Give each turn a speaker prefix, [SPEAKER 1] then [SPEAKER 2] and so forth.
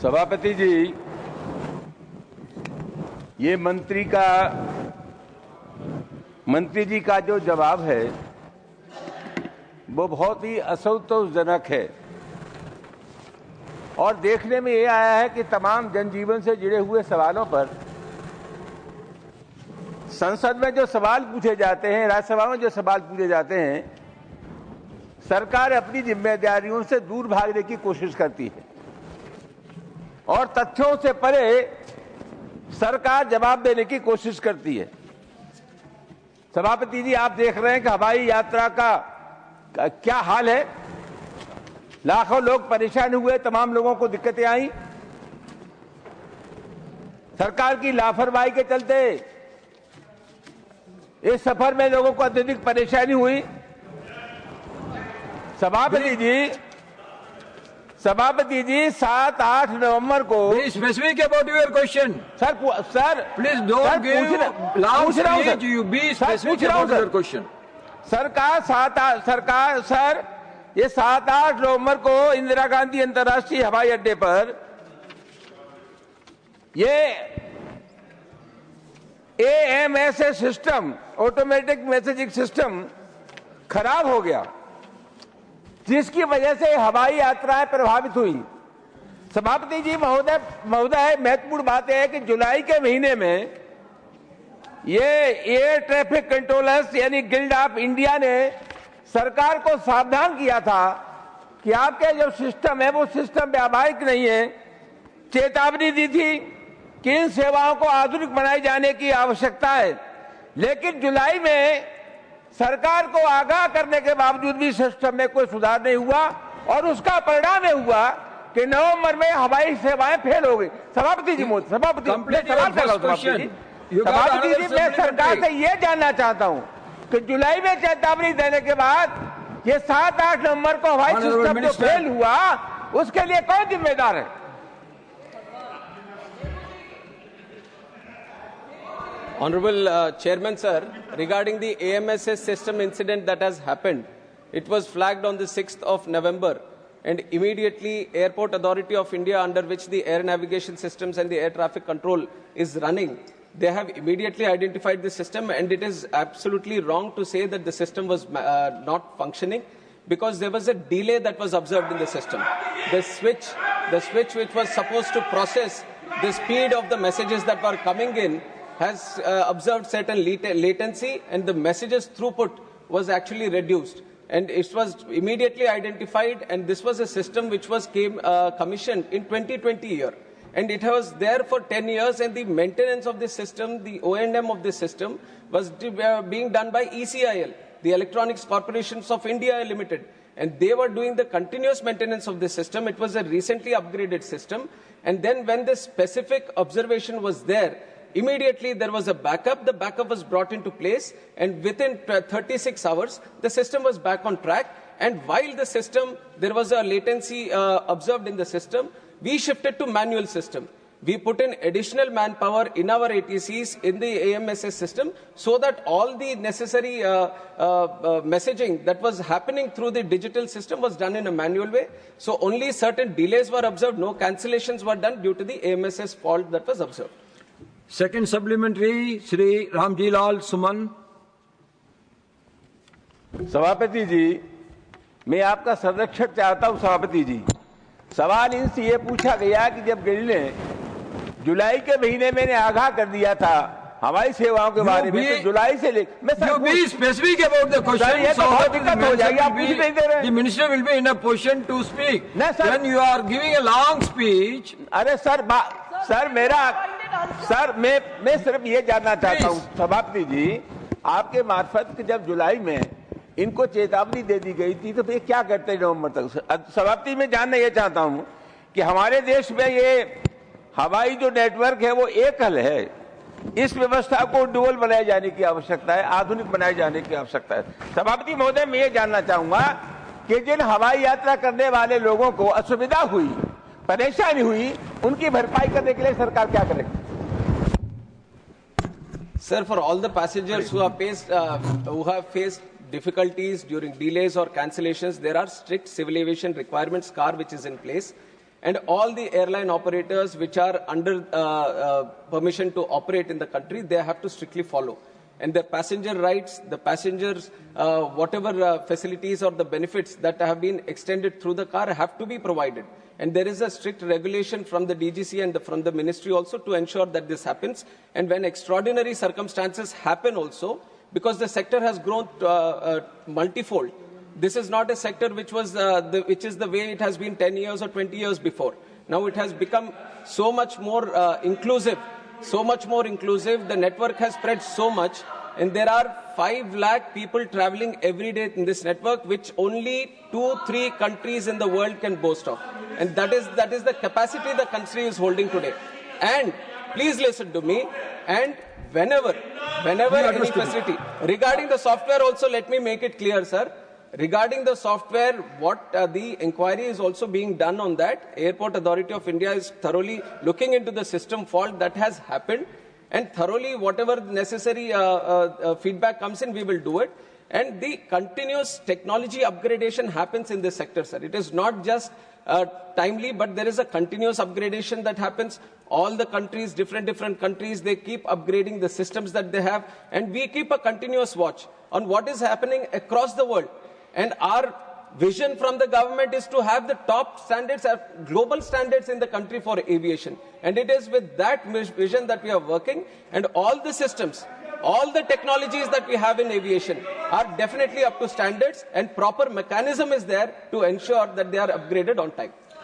[SPEAKER 1] सभापति जी, ये मंत्री जी का जो जवाब है वो बहुत ही असंतोषजनक है और देखने में ये आया है कि तमाम जनजीवन से जुड़े हुए सवालों पर संसद में जो सवाल पूछे जाते हैं, राज्यसभा में जो सवाल पूछे जाते हैं, सरकार अपनी जिम्मेदारियों से दूर भागने की कोशिश करती है और तथ्यों से परे सरकार जवाब देने की कोशिश करती है। सभापति जी, आप देख रहे हैं कि हवाई यात्रा का क्या हाल है। लाखों लोग परेशान हुए, तमाम लोगों को दिक्कतें आई। सरकार की लापरवाही के चलते इस सफर में लोगों को अत्यधिक परेशानी हुई। सभापति जी 7-8 नवंबर को
[SPEAKER 2] specific about your question.
[SPEAKER 1] Sir
[SPEAKER 2] please don't give long speech, you be specific about your question.
[SPEAKER 1] Sir ये 7-8 नवंबर को इंदिरा गांधी अंतर्राष्ट्रीय हवाई अड्डे पर ये AMS system, automatic messaging system खराब हो गया, जिसकी वजह से हवाई यात्राएं प्रभावित हुई। सभापति जी महोदय, महत्वपूर्ण बात यह है कि जुलाई के महीने में ये एयर ट्रैफिक कंट्रोलर्स यानी गिल्ड ऑफ इंडिया ने सरकार को सावधान किया था कि आपके जो सिस्टम है वो सिस्टम व्यावहारिक नहीं है। चेतावनी दी थी कि इन सेवाओं को आधुनिक बनाए जाने की आवश्यकता है, लेकिन जुलाई में सरकार को आगाह करने के बावजूद भी सिस्टम में कोई सुधार नहीं हुआ और उसका परिणाम यह हुआ कि नवंबर में हवाई सेवाएं फेल हो गई। सभापति जी, मैं सरकार से ये जानना चाहता हूं कि जुलाई में चेतावनी देने के बाद ये 7-8 नवंबर को हवाई सिस्टम जो फेल हुआ, उसके लिए कौन जिम्मेदार है?
[SPEAKER 3] Honorable Chairman Sir, regarding the AMSS system incident that has happened, it was flagged on the 6th of November and immediately Airport Authority of India, under which the air navigation systems and the air traffic control is running, they have immediately identified the system, and it is absolutely wrong to say that the system was not functioning, because there was a delay that was observed in the system. The switch which was supposed to process the speed of the messages that were coming in has observed certain latency, and the messages throughput was actually reduced, and it was immediately identified, and this was a system which was commissioned in 2020 year, and it was there for 10 years, and the maintenance of this system, the O&M of this system was being done by ECIL, the Electronics Corporations of India Limited, and they were doing the continuous maintenance of this system. It was a recently upgraded system, and then when the specific observation was there, immediately there was a backup. The backup was brought into place, and within 36 hours, the system was back on track. And while the system, there was a latency observed in the system, we shifted to manual system. We put in additional manpower in our ATCs in the AMSS system so that all the necessary messaging that was happening through the digital system was done in a manual way. So only certain delays were observed, no cancellations were done due to the AMSS fault that was observed.
[SPEAKER 2] Second supplementary, Shri Ramji Lal Suman.
[SPEAKER 1] सभापति जी, मैं आपका संरक्षण चाहता हूं। सभापति जी, सवाल इनसे ये पूछा गया कि जब गिल्ड ने जुलाई के महीने में आगाह कर दिया था हवाई सेवाओं के बारे में, तो जुलाई से मैं
[SPEAKER 2] स्पेसिफिक अबाउट द क्वेश्चन,
[SPEAKER 1] ये तो बहुत दिक्कत हो जाएगी। आप पूछ नहीं दे रहे।
[SPEAKER 2] The minister will be in a position to speak. When you are giving a long speech.
[SPEAKER 1] अरे सर, मैं सिर्फ ये जानना चाहता हूँ सभापति जी, आपके मार्फत कि जब जुलाई में इनको चेतावनी दे दी गई थी, तो ये क्या करते हैं नवंबर तक? सभापति मैं जानना ये चाहता हूँ कि हमारे देश में ये हवाई जो नेटवर्क है वो एकल है, इस व्यवस्था को डुअल बनाए जाने की आवश्यकता है, आधुनिक बनाए जाने की आवश्यकता है। सभापति महोदय, मैं ये जानना चाहूंगा कि जिन हवाई यात्रा करने वाले लोगों को असुविधा हुई, परेशानी हुई, उनकी भरपाई करने के लिए सरकार क्या करेगी?
[SPEAKER 3] Sir, for all the passengers who have faced difficulties during delays or cancellations, there are strict civil aviation requirements, CAR, which is in place. and all the airline operators which are under permission to operate in the country, they have to strictly follow. And their passenger rights, the passengers, whatever facilities or the benefits that have been extended through the car have to be provided. And there is a strict regulation from the DGC and from the ministry also to ensure that this happens. And when extraordinary circumstances happen also, because the sector has grown multifold, this is not a sector which was which is the way it has been 10 years or 20 years before. Now it has become so much more inclusive. So much more inclusive, the network has spread so much, and there are 5 lakh people traveling every day in this network, which only 2-3 countries in the world can boast of. And that is the capacity the country is holding today. And please listen to me, and whenever any facility, regarding the software also, let me make it clear, sir. Regarding the software, what the inquiry is also being done on that. Airport Authority of India is thoroughly looking into the system fault that has happened, and thoroughly whatever necessary feedback comes in, we will do it. And the continuous technology upgradation happens in this sector, sir. It is not just timely, but there is a continuous upgradation that happens. All the countries, different countries, they keep upgrading the systems that they have, and we keep a continuous watch on what is happening across the world. And our vision from the government is to have the top standards, global standards in the country for aviation. And it is with that vision that we are working. And all the systems, all the technologies that we have in aviation are definitely up to standards, and proper mechanism is there to ensure that they are upgraded on time.